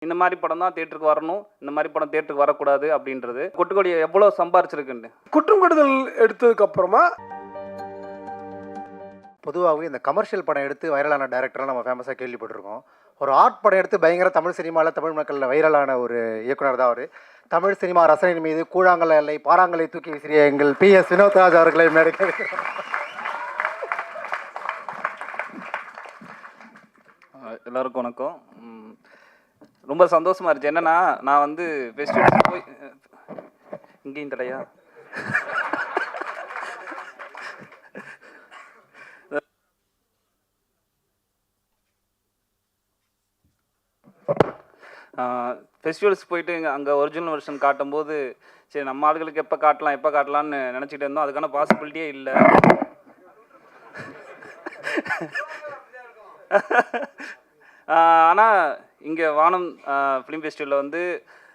இந்த மாதிரி படம் தான் தியேட்டருக்கு வரணும், இந்த மாதிரி படம் தியேட்டருக்கு வரக்கூடாது அப்படின்றது. கொட்டுக்கோடி எவ்வளோ சம்பாரிச்சிருக்குன்னு குற்றம் கடுதல் எடுத்ததுக்கு அப்புறமா பொதுவாகவே இந்த கமர்ஷியல் படம் எடுத்து வைரலான டைரக்டர்லாம் நம்ம ஃபேமஸாக கேள்விப்பட்டிருக்கோம். ஒரு ஆர்ட் படம் எடுத்து பயங்கர தமிழ் சினிமாவில் தமிழ் மக்களில் வைரலான ஒரு இயக்குனர் தான் அவர். தமிழ் சினிமா ரசனையின் மீது கூழாங்கல்லை பாறாங்கலை தூக்கி வீசிய எங்கள் PS வினோத்ராஜ் அவர்களை மேடைக்கு எல்லாருக்கும் வணக்கம். ரொம்ப சந்தோஷமா இருந்துச்சு. என்னன்னா, நான் வந்து ஃபெஸ்டிவல் போய் இங்கேயும் தடையா ஃபெஸ்டிவல்ஸ் போயிட்டு அங்கே ஒரிஜினல் வெர்ஷன் காட்டும்போது சரி நம்ம ஆளுகளுக்கு எப்போ காட்டலாம்னு நினச்சிட்டு இருந்தோம். அதுக்கான பாசிபிலிட்டியே இல்லை. ஆனால் இங்கே வானம் ஃபிலிம் ஃபெஸ்டிவலில் வந்து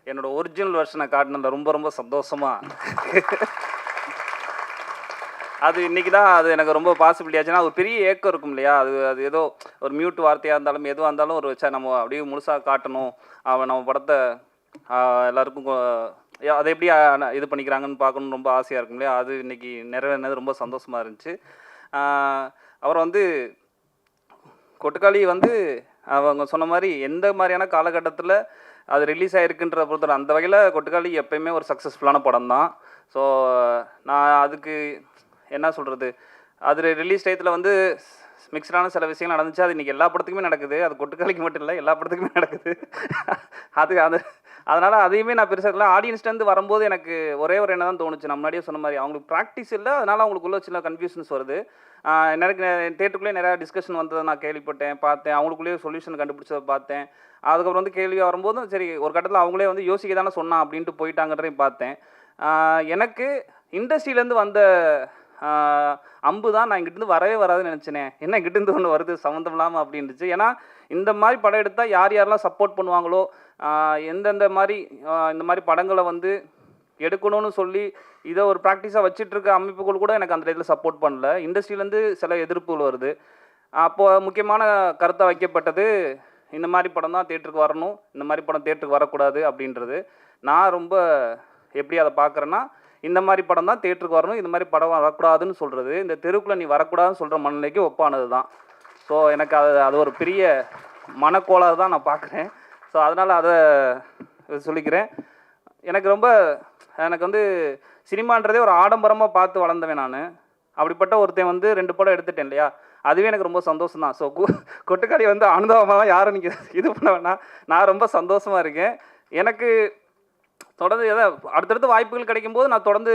என்னோடய ஒரிஜினல் வெர்ஷனை காட்டினதில் ரொம்ப ரொம்ப சந்தோஷமாக அது இன்றைக்கி தான் அது எனக்கு ரொம்ப பாசிபிலிட்டி ஆச்சுன்னா ஒரு பெரிய ஏக்கம் இருக்கும் இல்லையா. அது ஏதோ ஒரு மியூட் வார்த்தையாக இருந்தாலும் எதுவாக இருந்தாலும் ஒரு வச்சா நம்ம அப்படியே முழுசாக காட்டணும், அவன் நம்ம படத்தை எல்லாருக்கும் அதை எப்படி இது பண்ணிக்கிறாங்கன்னு பார்க்கணுன்னு ரொம்ப ஆசையாக இருக்கும் இல்லையா. அது இன்றைக்கி நிறைவேறினது ரொம்ப சந்தோஷமாக இருந்துச்சு. அவர் வந்து கொட்டுக்காளி வந்து அவங்க சொன்ன மாதிரி எந்த மாதிரியான காலகட்டத்தில் அது ரிலீஸ் ஆகிருக்குன்ற பொறுத்தவரை அந்த வகையில் கொட்டுக்காளி எப்போயுமே ஒரு சக்ஸஸ்ஃபுல்லான படம் தான். ஸோ நான் அதுக்கு என்ன சொல்கிறது, அது ரிலீஸ் டயத்தில் வந்து மிக்சடான சில விஷயங்கள் நடந்துச்சு. அது இன்றைக்கி எல்லா படத்துக்குமே நடக்குது. அது கொட்டுக்காளிக்கு மட்டும் இல்லை, எல்லா படத்துக்குமே நடக்குது. அதனால் அதையுமே நான் பெருசாக இல்லை. ஆடியன்ஸ்லேருந்து வரும்போது எனக்கு ஒரே ஒரு என்ன தான் தோணுச்சு, நான் முன்னாடியே சொன்ன மாதிரி அவங்களுக்கு ப்ராக்டிஸ் இல்லை, அதனால் அவங்களுக்குள்ள சில கன்ஃபியூஷன்ஸ் வருது. எனக்கு தேட்டருக்குள்ளேயே நிறையா டிஸ்கஷன் வந்ததை நான் கேள்விப்பட்டேன், பார்த்தேன். அவங்களுக்குள்ளேயே சொல்யூஷன் கண்டுபிடிச்சதை பார்த்தேன். அதுக்கப்புறம் வந்து கேள்வியாக வரும்போதும் சரி ஒரு கட்டத்தில் அவங்களே வந்து யோசிக்க தானே சொன்னான் அப்படின்ட்டு போயிட்டாங்கன்றதையும் பார்த்தேன். எனக்கு இண்டஸ்ட்ரியிலேருந்து வந்த அம்பு தான் நான் இங்கிட்டிருந்து வரவே வராதுன்னு நினச்சினே. என்ன இங்கிட்டிருந்து ஒன்று வருது சம்மந்தம் இல்லாமல் அப்படின்னுச்சு. ஏன்னா இந்த மாதிரி படம் எடுத்தால் யாரெல்லாம் சப்போர்ட் பண்ணுவாங்களோ, எந்தெந்த மாதிரி இந்த மாதிரி படங்களை வந்து எடுக்கணும்னு சொல்லி இதை ஒரு ப்ராக்டிஸாக வச்சுட்ருக்க அமைப்புகள் கூட எனக்கு அந்த இதில் சப்போர்ட் பண்ணல. இண்டஸ்ட்ரியிலேருந்து சில எதிர்ப்புகள் வருது. அப்போது முக்கியமான கருத்தை வைக்கப்பட்டது இந்த மாதிரி படம் தான் தியேட்டருக்கு வரணும், இந்த மாதிரி படம் தியேட்டருக்கு வரக்கூடாது அப்படின்றது. நான் ரொம்ப எப்படி அதை பார்க்குறேன்னா, இந்த மாதிரி படம் தான் தியேட்டருக்கு வரணும், இந்த மாதிரி படம் வரக்கூடாதுன்னு சொல்கிறது இந்த தெருவுக்குள்ளே நீ வரக்கூடாதுன்னு சொல்கிற மனநிலைக்கு ஒப்பானது தான். ஸோ எனக்கு அது ஒரு பெரிய மனக்கோளாறு தான் நான் பார்க்குறேன். ஸோ அதனால் அதை சொல்லிக்கிறேன். எனக்கு வந்து சினிமான்றதே ஒரு ஆடம்பரமாக பார்த்து வளர்ந்தவன் நான். அப்படிப்பட்ட ஒருத்தன் வந்து 2 படம் எடுத்துட்டேன் இல்லையா, அதுவே எனக்கு ரொம்ப சந்தோஷம் தான். ஸோ கொட்டுக்காளி வந்து அனுபவமாக யாரும் நீங்கள் இது பண்ண வேணாம், நான் ரொம்ப சந்தோஷமாக இருக்கேன். எனக்கு தொடர்ந்து அடுத்தடுத்து வாய்ப்புகள் கிடைக்கும்போது நான் தொடர்ந்து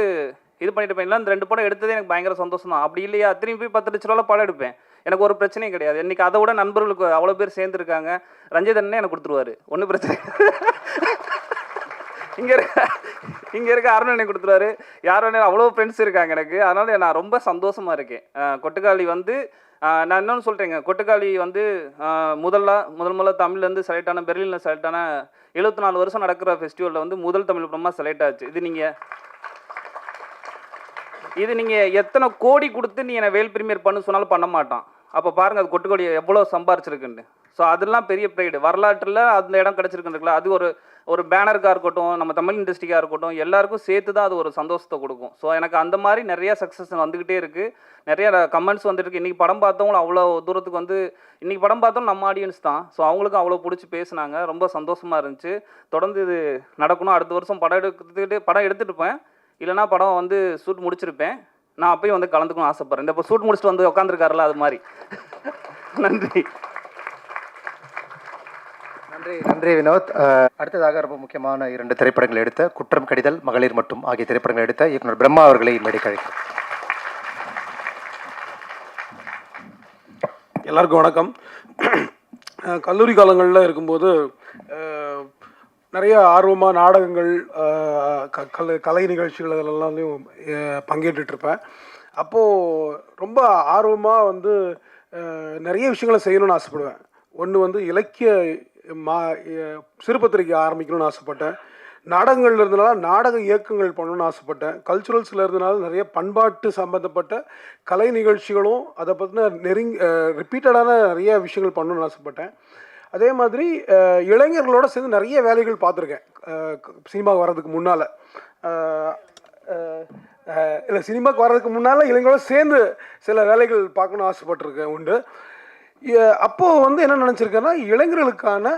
இது பண்ணிட்டு போயிடல. இந்த 2 படம் எடுத்ததே எனக்கு பயங்கர சந்தோஷம் தான். அப்படி இல்லையா திரும்பி போய் 10 லட்ச ரூபாவில் படம் எடுப்பேன், எனக்கு ஒரு பிரச்சனையும் கிடையாது. இன்றைக்கி அதை விட நண்பர்களுக்கு அவ்வளோ பேர் சேர்ந்துருக்காங்க. ரஞ்சிதண்ணே எனக்கு கொடுத்துருவாரு, ஒன்றும் பிரச்சனை. இங்கே இருக்க அருணனை கொடுத்துருவாரு, யாரும் அவ்வளோ ஃப்ரெண்ட்ஸ் இருக்காங்க எனக்கு. அதனால் நான் ரொம்ப சந்தோஷமாக இருக்கேன். கொட்டுக்காளி வந்து நான் இன்னொன்று சொல்கிறேங்க, கொட்டுக்காளி வந்து முதல்ல தமிழ்லேருந்து செலக்ட் ஆன, பெர்லினில் செலக்ட் ஆன 74 வருஷம் நடக்கிற ஃபெஸ்டிவலில் வந்து முதல் தமிழ் படமாக செலக்ட் ஆச்சு. இது நீங்கள் எத்தனை கோடி கொடுத்து நீ என்னை வேல் பிரீமியர் பண்ணு சொன்னாலும் பண்ண மாட்டான். அப்போ பாருங்கள் அது கொட்டுக்கோடி எவ்வளோ சம்பாரிச்சிருக்குன்னு. ஸோ அதெல்லாம் பெரிய ப்ரைடு. வரலாற்றில் அந்த இடம் கிடச்சிருக்குன்றதுல அது ஒரு பேனருக்காக இருக்கட்டும், நம்ம தமிழ் இண்டஸ்ட்ரிக்காக இருக்கட்டும், எல்லாருக்கும் சேர்த்து தான் அது ஒரு சந்தோஷத்தை கொடுக்கும். ஸோ எனக்கு அந்த மாதிரி நிறையா சக்ஸஸ் வந்துக்கிட்டே இருக்குது, நிறைய கமெண்ட்ஸ் வந்துருக்கு. இன்றைக்கி படம் பார்த்தவங்களும் அவ்வளோ தூரத்துக்கு வந்து இன்றைக்கி படம் பார்த்தோம் நம்ம ஆடியன்ஸ் தான். ஸோ அவங்களுக்கும் அவ்வளோ பிடிச்சி பேசுனாங்க, ரொம்ப சந்தோஷமாக இருந்துச்சு. தொடர்ந்து இது நடக்கணும். அடுத்த வருஷம் படம் எடுத்துகிட்டு இருப்பேன், இல்லைனா படம் வந்து ஷூட் முடிச்சிருப்பேன். நான் அப்பயும் வந்து கலந்துக்கணும்னு ஆசைப்பட்றேன். இந்த இப்போ ஷூட் முடிச்சுட்டு வந்து உட்காந்துருக்காருல அது மாதிரி. நன்றி நன்றி வினோத். அடுத்ததாக ரொம்ப முக்கியமான 2 திரைப்படங்கள் எடுத்த குற்றம் கடிதல், மகளிர் மட்டும் ஆகிய திரைப்படங்கள் எடுத்த இயக்குனர் பிரம்மா அவர்களை மேடைக்கு அழைக்கிறேன். எல்லாருக்கும் வணக்கம். கல்லூரி காலங்களில் இருக்கும்போது நிறைய ஆர்வமாக நாடகங்கள், கலை நிகழ்ச்சிகள் அதெல்லாம்லையும் பங்கேற்றுட்ருப்பேன். அப்போது ரொம்ப ஆர்வமாக வந்து நிறைய விஷயங்களை செய்யணும்னு ஆசைப்படுவேன். ஒன்று வந்து இலக்கிய சிறுபத்திரிக்கை ஆரம்பிக்கணும்னு ஆசைப்பட்டேன். நாடகங்கள் இருந்தனால நாடக இயக்கங்கள் பண்ணணும்னு ஆசைப்பட்டேன். கல்ச்சுரல்ஸில் இருந்தனால நிறைய பண்பாட்டு சம்மந்தப்பட்ட கலை நிகழ்ச்சிகளும் அதை பற்றின ரிப்பீட்டடான நிறைய விஷயங்கள் பண்ணணும்னு ஆசைப்பட்டேன். அதே மாதிரி இளைஞர்களோட சேர்ந்து நிறைய வேலைகள் பார்த்துருக்கேன் சினிமாவுக்கு வர்றதுக்கு முன்னால். இல்லை, சினிமாவுக்கு வர்றதுக்கு முன்னால் இளைஞர்களோட சேர்ந்து சில வேலைகள் பார்க்கணுன்னு ஆசைப்பட்டிருக்கேன் உண்டு. அப்போது வந்து என்ன நினச்சிருக்கேன்னா, இளைஞர்களுக்கான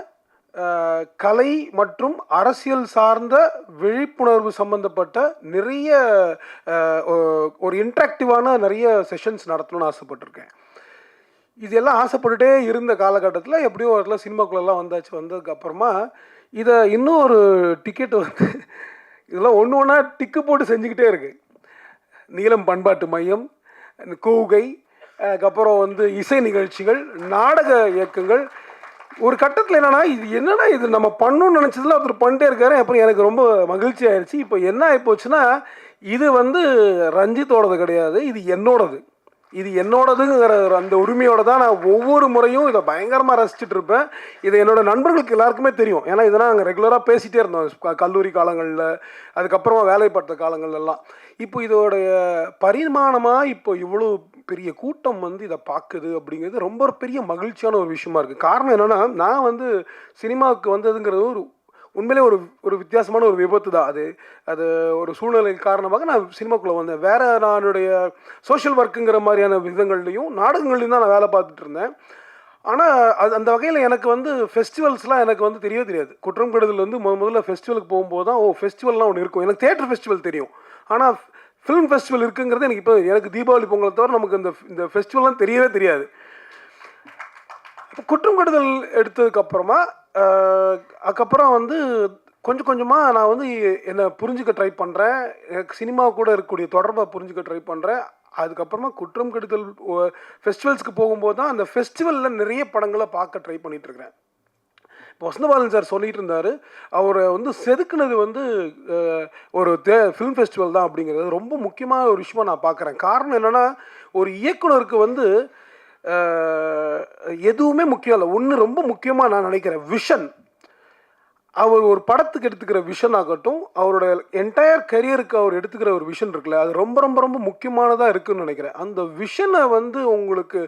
கலை மற்றும் அரசியல் சார்ந்த விழிப்புணர்வு சம்பந்தப்பட்ட நிறைய ஒரு இன்ட்ராக்டிவான நிறைய செஷன்ஸ் நடத்தணும்னு ஆசைப்பட்டிருக்கேன். இதெல்லாம் ஆசைப்பட்டுட்டே இருந்த காலகட்டத்தில் எப்படியோ ஒரு இடத்துல சினிமாக்குள்ளெல்லாம் வந்ததுக்கப்புறமா இதை இன்னும் ஒரு டிக்கெட் வந்து இதெல்லாம் ஒன்று ஒன்றா டிக்கு போட்டு செஞ்சுக்கிட்டே இருக்குது. நீலம் பண்பாட்டு மையம், கூகை, அதுக்கப்புறம் வந்து இசை நிகழ்ச்சிகள், நாடக இயக்கங்கள். ஒரு கட்டத்தில் என்னன்னா இது நம்ம பண்ணணும்னு நினச்சதுல ஒருத்தர் பண்ணிட்டே இருக்காரு. அப்புறம் எனக்கு ரொம்ப மகிழ்ச்சி ஆயிடுச்சு. இப்போ என்ன ஆகிப்போச்சுன்னா, இது வந்து ரஞ்சித்தோடது கிடையாது, இது என்னோடதுங்கிற அந்த உரிமையோடு தான் நான் ஒவ்வொரு முறையும் இதை பயங்கரமாக ரசிச்சுட்டு இருப்பேன். இதை என்னோடய நண்பர்களுக்கு எல்லாருக்குமே தெரியும். ஏன்னா இதெல்லாம் நாங்கள் ரெகுலராக பேசிகிட்டே இருந்தோம் கல்லூரி காலங்களில், அதுக்கப்புறமா வேலை பார்த்த காலங்கள்லாம். இப்போ இதோடைய பரிமாணமாக இப்போ இவ்வளோ பெரிய கூட்டம் வந்து இதை பார்க்குது அப்படிங்கிறது ரொம்ப ஒரு பெரிய மகிழ்ச்சியான ஒரு விஷயமா இருக்குது. காரணம் என்னென்னா, நான் வந்து சினிமாவுக்கு வந்ததுங்கிறது உண்மையிலே ஒரு வித்தியாசமான ஒரு விபத்து தான். அது ஒரு சூழ்நிலை காரணமாக நான் சினிமாக்குள்ளே வந்தேன். வேறு நானுடைய சோஷியல் ஒர்க்குங்கிற மாதிரியான விதங்கள்லையும் நாடகங்கள்லையும் தான் நான் வேலை பார்த்துட்டு இருந்தேன். ஆனால் அந்த வகையில் எனக்கு வந்து ஃபெஸ்டிவல்ஸ்லாம் எனக்கு வந்து தெரியவே தெரியாது. குற்றம் கெடுதல் வந்து முதல்ல ஃபெஸ்டிவலுக்கு போகும்போது தான் ஃபெஸ்டிவல்லாம் ஒன்று இருக்கும். எனக்கு தியேட்டர் ஃபெஸ்டிவல் தெரியும், ஆனால் ஃபிலிம் ஃபெஸ்டிவல் இருக்குங்கிறது எனக்கு தீபாவளி பொங்கலை தவிர நமக்கு இந்த ஃபெஸ்டிவல்லாம் தெரியவே தெரியாது. குற்றம் கெடுதல் எடுத்ததுக்கப்புறமா அதுக்கப்புறம் வந்து கொஞ்சம் கொஞ்சமாக நான் வந்து என்னை புரிஞ்சுக்க ட்ரை பண்ணுறேன். எனக்கு சினிமா கூட இருக்கக்கூடிய தொடர்பை புரிஞ்சுக்க ட்ரை பண்ணுறேன். அதுக்கப்புறமா குற்றம் கெடுதல் ஃபெஸ்டிவல்ஸ்க்கு போகும்போது தான் அந்த ஃபெஸ்டிவலில் நிறைய படங்களை பார்க்க ட்ரை பண்ணிகிட்ருக்கிறேன். இப்போ வசந்தபாலன் சார் சொல்லிகிட்டு இருந்தார், அவரை வந்து செதுக்குனது வந்து ஒரு ஃபிலிம் ஃபெஸ்டிவல் தான் அப்படிங்கிறது ரொம்ப முக்கியமான ஒரு விஷயமாக நான் பார்க்குறேன். காரணம் என்னென்னா, ஒரு இயக்குனருக்கு வந்து எதுவுமே முக்கியம் இல்லை. ஒன்று ரொம்ப முக்கியமாக நான் நினைக்கிறேன், விஷன். அவர் ஒரு படத்துக்கு எடுத்துக்கிற விஷன் ஆகட்டும், அவரோட என்டையர் கரியருக்கு அவர் எடுத்துக்கிற ஒரு விஷன் இருக்குல்ல, அது ரொம்ப ரொம்ப ரொம்ப முக்கியமானதாக இருக்குதுன்னு நினைக்கிறேன். அந்த விஷனை வந்து உங்களுக்கு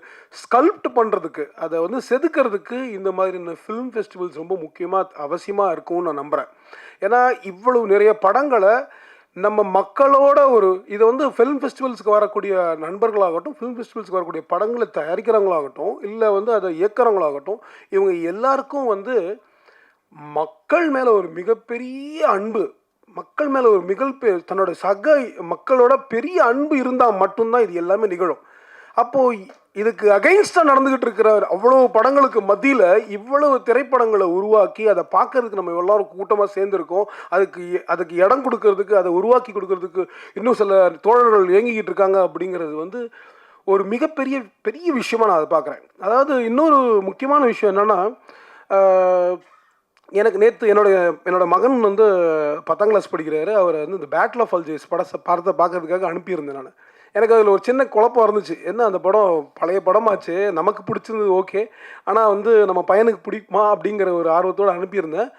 ஸ்கல்ப்ட் பண்ணுறதுக்கு, அதை வந்து செதுக்கிறதுக்கு இந்த மாதிரியான ஃபிலிம் ஃபெஸ்டிவல்ஸ் ரொம்ப முக்கியமாக அவசியமாக இருக்கும்னு நான் நம்புகிறேன். ஏன்னா இவ்வளவு நிறைய படங்களை நம்ம மக்களோட இதை வந்து ஃபிலிம் ஃபெஸ்டிவல்ஸ்க்கு வரக்கூடிய நண்பர்களாகட்டும், ஃபிலிம் ஃபெஸ்டிவல்ஸ்க்கு வரக்கூடிய படங்களை தயாரிக்கிறவங்களாகட்டும், இல்லை வந்து அதை இயக்கிறவங்களாகட்டும், இவங்க எல்லாருக்கும் வந்து மக்கள் மேலே ஒரு மிகப்பெரிய அன்பு, மக்கள் மேலே ஒரு தன்னோட சக மக்களோட பெரிய அன்பு இருந்தால் மட்டும்தான் இது எல்லாமே நிகழும். அப்போது இதுக்கு அகைன்ஸ்டாக நடந்துக்கிட்டு இருக்கிற அவ்வளோ படங்களுக்கு மத்தியில் இவ்வளவு திரைப்படங்களை உருவாக்கி அதை பார்க்கறதுக்கு நம்ம எல்லாரும் கூட்டமாக சேர்ந்துருக்கோம். அதுக்கு இடம் கொடுக்கறதுக்கு, அதை உருவாக்கி கொடுக்கறதுக்கு இன்னும் சில தோழர்கள் இயங்கிக்கிட்டு இருக்காங்க. அப்படிங்கிறது வந்து ஒரு பெரிய விஷயமாக நான் அதை பார்க்குறேன். அதாவது இன்னொரு முக்கியமான விஷயம் என்னென்னா, எனக்கு நேற்று என்னோட மகன் வந்து 10ஆம் கிளாஸ் படிக்கிறாரு. அவர் வந்து இந்த பேட்டில் ஆஃப் அல்ஜியர்ஸ் படத்தை பார்க்கறதுக்காக அனுப்பியிருந்தேன் நான். எனக்கு அதில் ஒரு சின்ன குழப்பம் இருந்துச்சு. என்ன, அந்த படம் பழைய படமாச்சு, நமக்கு பிடிச்சிருந்தது ஓகே, ஆனால் வந்து நம்ம பையனுக்கு பிடிக்குமா அப்படிங்கிற ஒரு ஆர்வத்தோடு அனுப்பியிருந்தேன்.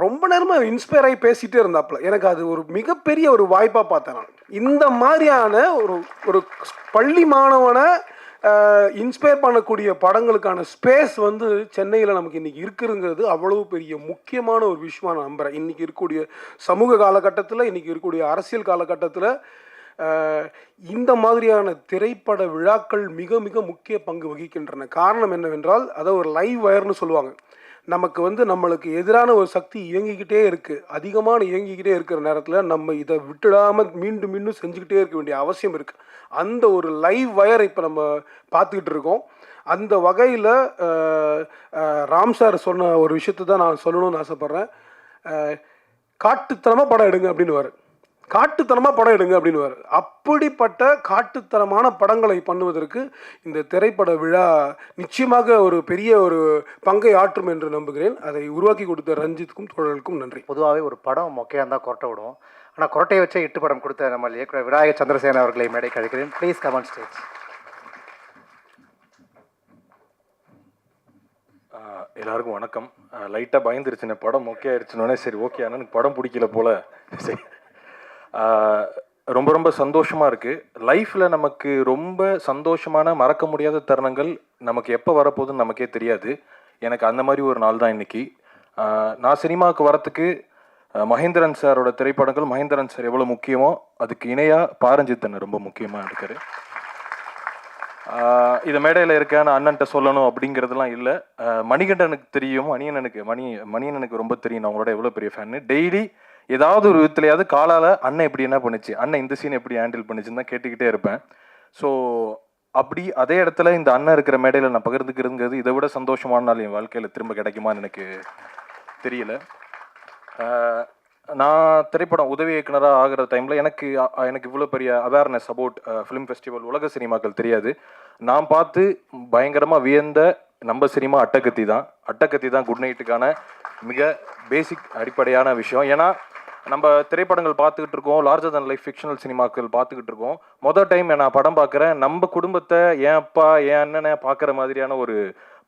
ரொம்ப நேரமாக இன்ஸ்பயர் ஆகி பேசிகிட்டே இருந்தாப்புல. எனக்கு அது ஒரு மிகப்பெரிய ஒரு வாய்ப்பாக பார்த்தேன் நான். இந்த மாதிரியான ஒரு பள்ளி மாணவனை இன்ஸ்பயர் பண்ணக்கூடிய படங்களுக்கான ஸ்பேஸ் வந்து சென்னையில் நமக்கு இன்றைக்கி இருக்குதுங்கிறது அவ்வளவு பெரிய முக்கியமான ஒரு விஷயமாக நான் நம்புகிறேன். இன்றைக்கி இருக்கக்கூடிய சமூக காலகட்டத்தில், இன்றைக்கி இருக்கக்கூடிய அரசியல் காலகட்டத்தில் இந்த மாதிரியான திரைப்பட விழாக்கள் மிக மிக முக்கிய பங்கு வகிக்கின்றன. காரணம் என்னவென்றால், அதை ஒரு லைவ் வயர்னு சொல்லுவாங்க. நமக்கு வந்து நம்மளுக்கு எதிரான ஒரு சக்தி இயங்கிக்கிட்டே இருக்குது, அதிகமான இயங்கிக்கிட்டே இருக்கிற நேரத்தில் நம்ம இதை விட்டுடாமல் மீண்டும் மீண்டும் செஞ்சுக்கிட்டே இருக்க வேண்டிய அவசியம் இருக்குது. அந்த ஒரு லைவ் வயர் இப்போ நம்ம பார்த்துக்கிட்டு இருக்கோம். அந்த வகையில் ராம் சார் சொன்ன ஒரு விஷயத்தை தான் நான் சொல்லணும்னு ஆசைப்பட்றேன். காட்டுத்தனமாக படம் எடுங்க அப்படின்னுவார். அப்படிப்பட்ட காட்டுத்தனமான படங்களை பண்ணுவதற்கு இந்த திரைப்பட விழா நிச்சயமாக ஒரு பெரிய ஒரு பங்கை ஆற்றும் என்று நம்புகிறேன். அதை உருவாக்கி கொடுத்த ரஞ்சித்துக்கும் தோழர்களுக்கும் நன்றி. பொதுவாகவே ஒரு படம் மொக்கையாக இருந்தால் கொரட்டை விடும், ஆனால் கொரட்டையை வச்சே 8 படம் கொடுத்த நம்ம இயக்குனர் விநாயக சந்திரசேகரன் அவர்களை மேடைக்கு அழைக்கிறேன். Please come on stage. எல்லாருக்கும் வணக்கம். லைட்டாக பயந்துருச்சுன்னு, படம் மொக்கையாயிருச்சுனோடனே சரி ஓகே, ஆனால் எனக்கு படம் பிடிக்கல போல். சரி, ரொம்ப ரொம்ப சந்தோஷமாக இருக்குது. லைஃப்பில் நமக்கு ரொம்ப சந்தோஷமான மறக்க முடியாத தருணங்கள் நமக்கு எப்போ வரப்போகுதுன்னு நமக்கே தெரியாது. எனக்கு அந்த மாதிரி ஒரு நாள் தான் இன்னைக்கு. நான் சினிமாவுக்கு வரத்துக்கு மகேந்திரன் சாரோட திரைப்படங்கள், மகேந்திரன் சார் எவ்வளோ முக்கியமோ அதுக்கு இணையாக பாரஞ்சித்தன் ரொம்ப முக்கியமாக இருக்காரு. இதை மேடையில் இருக்க நான் அண்ணன்ட்ட சொல்லணும் அப்படிங்கிறதுலாம் இல்லை. மணிகண்டனுக்கு தெரியும், மணியண்ணனுக்கு ரொம்ப தெரியும், அவங்களோட எவ்வளோ பெரிய ஃபேன்னு. டெய்லி ஏதாவது ஒரு விதத்துலையாவது காலால் அண்ணன் எப்படி என்ன பண்ணுச்சு, அண்ணன் இந்த சீன் எப்படி ஹேண்டில் பண்ணுச்சுன்னு தான் கேட்டுக்கிட்டே இருப்பேன். ஸோ அப்படி அதே இடத்துல இந்த அண்ணன் இருக்கிற மேடையில் நான் பகிர்ந்துக்கிறதுங்கிறது இதை விட சந்தோஷமான நாள் என் வாழ்க்கையில் திரும்ப கிடைக்குமான்னு எனக்கு தெரியல. நான் திரைப்படம் உதவி இயக்குனராக ஆகிற டைமில் எனக்கு இவ்வளோ பெரிய அவேர்னஸ் அபவுட் ஃபிலிம் ஃபெஸ்டிவல், உலக சினிமாக்கள் தெரியாது. நான் பார்த்து பயங்கரமாக வியந்த நம்ம சினிமா அட்டகத்தி தான் குட் நைட்டுக்கான மிக பேசிக் அடிப்படையான விஷயம். ஏன்னா நம்ம திரைப்படங்கள் பார்த்துக்கிட்டு இருக்கோம், லார்ஜர் தன் லைஃப் ஃபிக்ஷனல் சினிமாக்கள் பார்த்துக்கிட்டு இருக்கோம். மொதல் டைம் நான் படம் பார்க்குறேன், நம்ம குடும்பத்தை என் அப்பா என் அண்ணனை பார்க்குற மாதிரியான ஒரு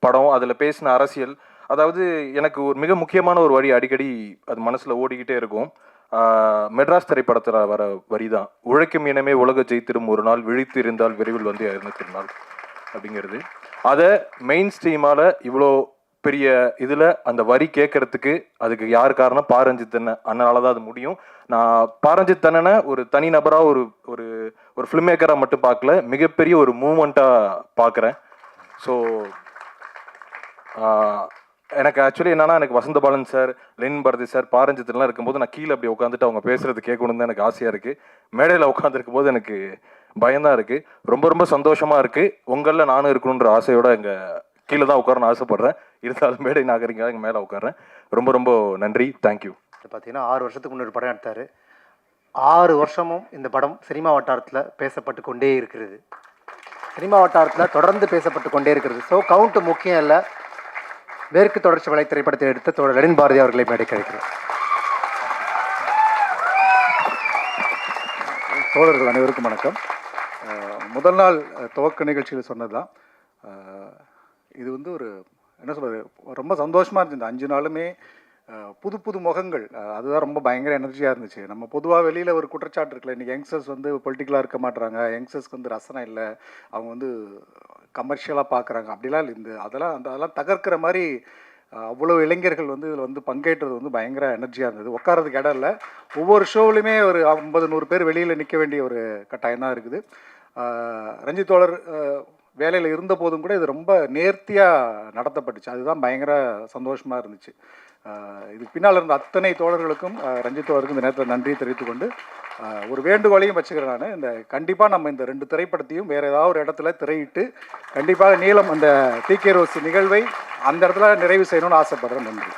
படம். அதில் பேசின அரசியல், அதாவது எனக்கு ஒரு மிக முக்கியமான ஒரு வரி அடிக்கடி அது மனசில் ஓடிக்கிட்டே இருக்கும். மெட்ராஸ் திரைப்படத்தில் வர வரி தான், உழைக்கும் இனமே உலக ஜெயித்திரும் ஒரு நாள், விழித்து இருந்தால் விரைவில் வந்து இருந்துத்திருந்தால் அப்படிங்கிறது. அதை மெயின் ஸ்ட்ரீமால் இவ்வளோ பெரிய இதில் அந்த வரி கேட்கறதுக்கு அதுக்கு யார் காரணம்? பாரஞ்சித் அண்ணனால தான் அது முடியும். நான் பாரஞ்சித் அண்ணனை ஒரு தனி நபராக ஒரு ஒரு ஒரு ஃபிலிம் மேக்கராக மட்டும் பார்க்கல, மிகப்பெரிய ஒரு மூமெண்ட்டாக பார்க்குறேன். ஸோ எனக்கு ஆக்சுவலி என்னன்னா, எனக்கு வசந்த பாலன் சார், லெனின் பாரதி சார், பாரஞ்சித்லாம் இருக்கும்போது நான் கீழே அப்படி உட்காந்துட்டு அவங்க பேசுறது கேட்கணுன்னு தான் எனக்கு ஆசையாக இருக்குது. மேடையில் உட்காந்துருக்கும் போது எனக்கு பயம்தான் இருக்குது. ரொம்ப ரொம்ப சந்தோஷமாக இருக்குது. உங்களில் நானும் இருக்கணுன்ற ஆசையோட எங்கள் கீழே தான் உட்காரன்னு ஆசைப்பட்றேன். இருந்தாலும் மேடை நாகரிகமாக எங்கள் மேலே உட்காரேன். ரொம்ப ரொம்ப நன்றி, தேங்க்யூ. பார்த்தீங்கன்னா 6 வருஷத்துக்கு முன்னாடி படம் எடுத்தார். 6 வருஷமும் இந்த படம் சினிமா வட்டாரத்தில் பேசப்பட்டு கொண்டே இருக்கிறது. சினிமா வட்டாரத்தில் தொடர்ந்து பேசப்பட்டு கொண்டே இருக்கிறது. ஸோ கவுண்ட் முக்கியம் இல்லை. மேற்கு தொடர்ச்சி மலை திரைப்படத்தை எடுத்த லெனின் பாரதி அவர்களை மேடை கிடைக்கிறார். தோழர்கள் அனைவருக்கும் வணக்கம். முதல் நாள் துவக்க நிகழ்ச்சியில் சொன்னதுதான், இது வந்து ஒரு என்ன சொல்கிறது, ரொம்ப சந்தோஷமாக இருந்துச்சு. இந்த 5 நாளுமே புது புது முகங்கள், அதுதான் ரொம்ப பயங்கர எனர்ஜியாக இருந்துச்சு. நம்ம பொதுவாக வெளியில் ஒரு குற்றச்சாட்டு இருக்குல்ல, இன்றைக்கி யங்ஸ்டர்ஸ் வந்து பொலிட்டிக்கலாக இருக்க மாட்டுறாங்க, யங்ஸ்டர்ஸ்க்கு வந்து ரசனை இல்லை, அவங்க வந்து கமர்ஷியலாக பார்க்குறாங்க, அப்படிலாம் இல்லை. அதெல்லாம் தகர்க்கிற மாதிரி அவ்வளோ இளைஞர்கள் வந்து இதில் வந்து பங்கேற்றது வந்து பயங்கர எனர்ஜியாக இருந்தது. உட்காரதுக்கு இடம் இல்லை. ஒவ்வொரு ஷோவிலுமே ஒரு 50-100 பேர் வெளியில் நிற்க வேண்டிய ஒரு கட்டாயம் தான் இருக்குது. ரஞ்சித் தோழர் வேலையில் இருந்த போதும் கூட இது ரொம்ப நேர்த்தியாக நடத்தப்பட்டுச்சு. அதுதான் பயங்கர சந்தோஷமாக இருந்துச்சு. இதுக்கு பின்னால் இருந்த அத்தனை தோழர்களுக்கும் ரஞ்சித் தோழருக்கும் இந்த நேரத்தில் நன்றியை தெரிவித்துக்கொண்டு ஒரு வேண்டுகோளையும் வச்சுக்கிறேன் நான். இந்த கண்டிப்பாக நம்ம இந்த 2 திரைப்படத்தையும் வேறு ஏதாவது ஒரு இடத்துல திரையிட்டு கண்டிப்பாக நீளம் அந்த டிகே ரோஸ் நிகழ்வை அந்த இடத்துல நிறைவு செய்யணும்னு ஆசைப்படுறேன். நன்றி.